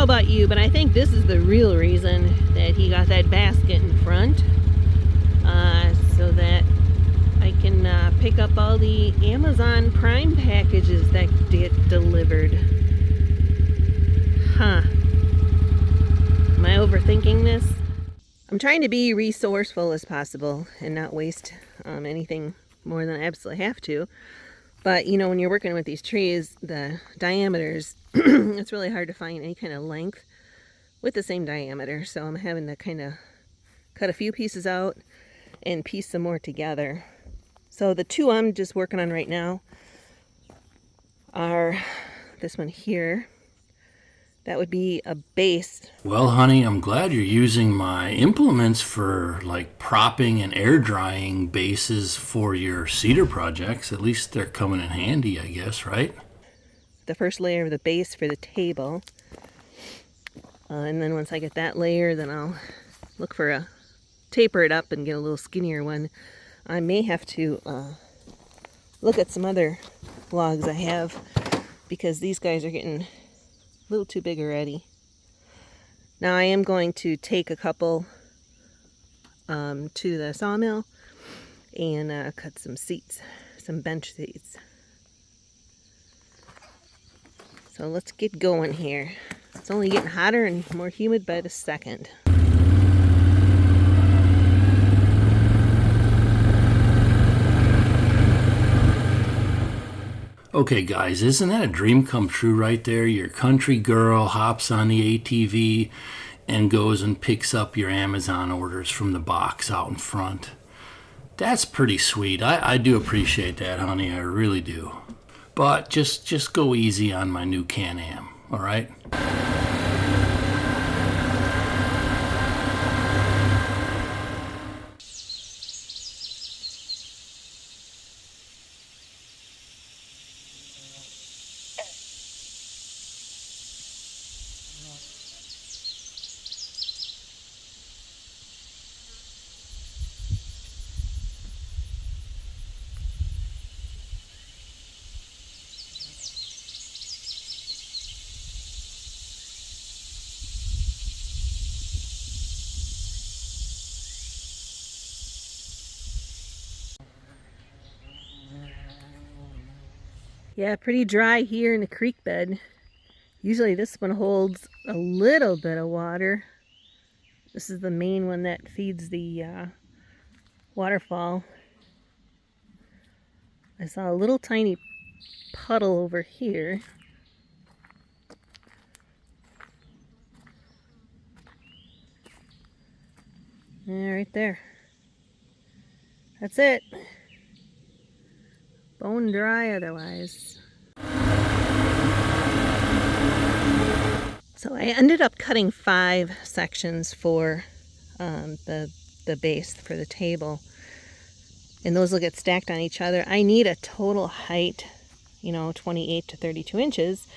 know about you, but I think this is the real reason that he got that basket in front. So that I can pick up all the Amazon Prime packages that get delivered. Huh. Am I overthinking this? I'm trying to be resourceful as possible and not waste anything more than I absolutely have to. But, you know, when you're working with these trees, the diameters, it's really hard to find any kind of length with the same diameter. So I'm having to kind of cut a few pieces out and piece some more together. So the two I'm just working on right now are this one here. That would be a base. Well, honey, I'm glad you're using my implements for like propping and air drying bases for your cedar projects. At least they're coming in handy, I guess, right? The first layer of the base for the table. And then once I get that layer, then I'll look for a taper it up and get a little skinnier one. I may have to look at some other logs I have because these guys are getting a little too big already. Now I am going to take a couple to the sawmill and cut some seats, some bench seats. So let's get going here. It's only getting hotter and more humid by the second. Okay, guys, isn't that a dream come true right there? Your country girl hops on the ATV and goes and picks up your Amazon orders from the box out in front. That's pretty sweet. I do appreciate that, honey. I really do. But just go easy on my new Can-Am, all right? Yeah, pretty dry here in the creek bed. Usually this one holds a little bit of water. This is the main one that feeds the waterfall. I saw a little tiny puddle over here. Yeah, right there. That's it. Bone dry otherwise. So I ended up cutting 5 sections for the base for the table. And those will get stacked on each other. I need a total height, 28 to 32 inches.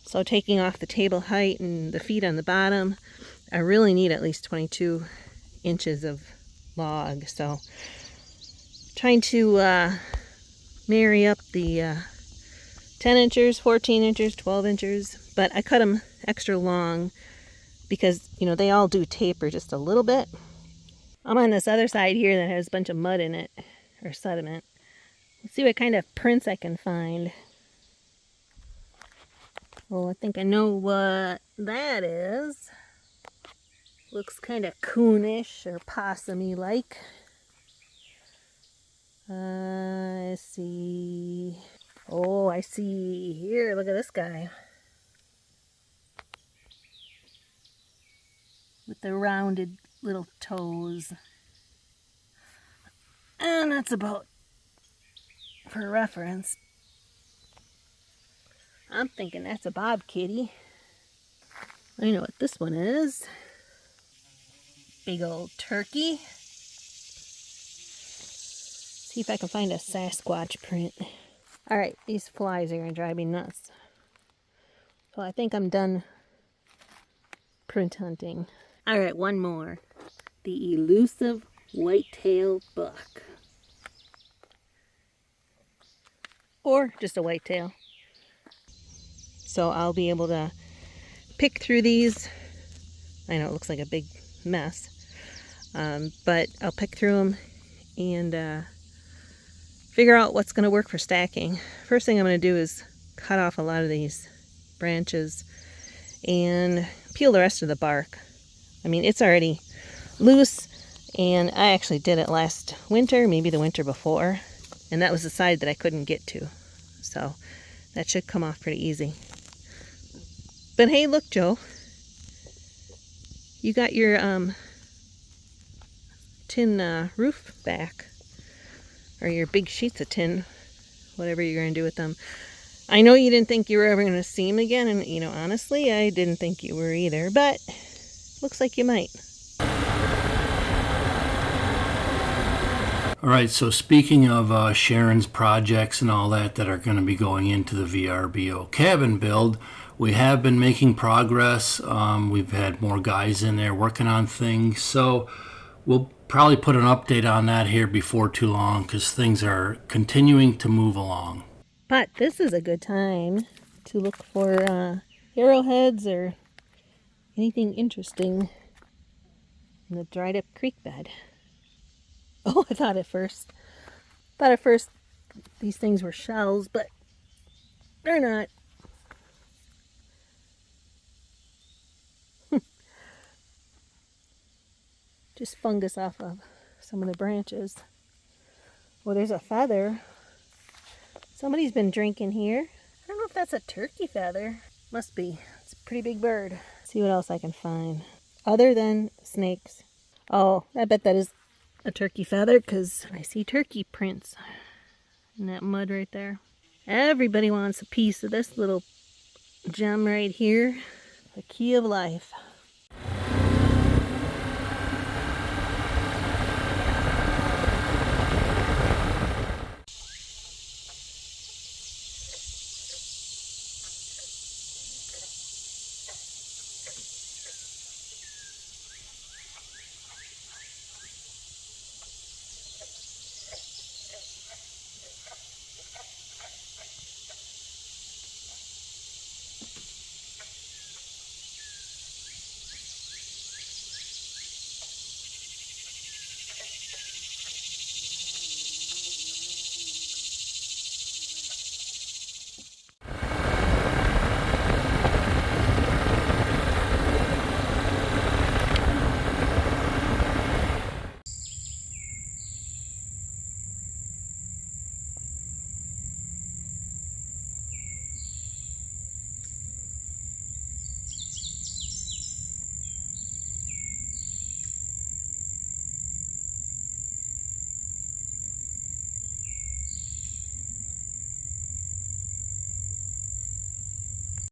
So taking off the table height and the feet on the bottom, I really need at least 22 inches of log. So trying to marry up the 10 inches, 14 inches, 12 inches. But I cut them extra long because, they all do taper just a little bit. I'm on this other side here that has a bunch of mud in it, or sediment. Let's see what kind of prints I can find. Oh, I think I know what that is. Looks kind of coonish or possum-y like. I see. Oh, I see. Here, look at this guy. With the rounded little toes. And that's about, for reference, I'm thinking that's a bob kitty. I know what this one is. Big old turkey. See if I can find a Sasquatch print. Alright, these flies are going to drive me nuts. So I think I'm done print hunting. Alright, one more. The elusive white-tailed buck. Or just a whitetail. So I'll be able to pick through these. I know it looks like a big mess, but I'll pick through them and figure out what's going to work for stacking. First thing I'm going to do is cut off a lot of these branches and peel the rest of the bark. I mean, it's already loose, and I actually did it last winter, maybe the winter before, and that was the side that I couldn't get to. So that should come off pretty easy. But hey, look, Joe. You got your tin roof back, or your big sheets of tin, whatever you're going to do with them. I know you didn't think you were ever going to see them again, and you know, honestly, I didn't think you were either, but looks like you might. All right, so speaking of Sharon's projects and all that are going to be going into the VRBO cabin build, we have been making progress. We've had more guys in there working on things, so we'll probably put an update on that here before too long because things are continuing to move along. But this is a good time to look for arrowheads or anything interesting in the dried up creek bed. Oh, I thought at first these things were shells, but they're not. Just fungus off of some of the branches. Well, there's a feather. Somebody's been drinking here. I don't know if that's a turkey feather. Must be. It's a pretty big bird. Let's see what else I can find. Other than snakes. Oh, I bet that is a turkey feather because I see turkey prints in that mud right there. Everybody wants a piece of this little gem right here. The key of life.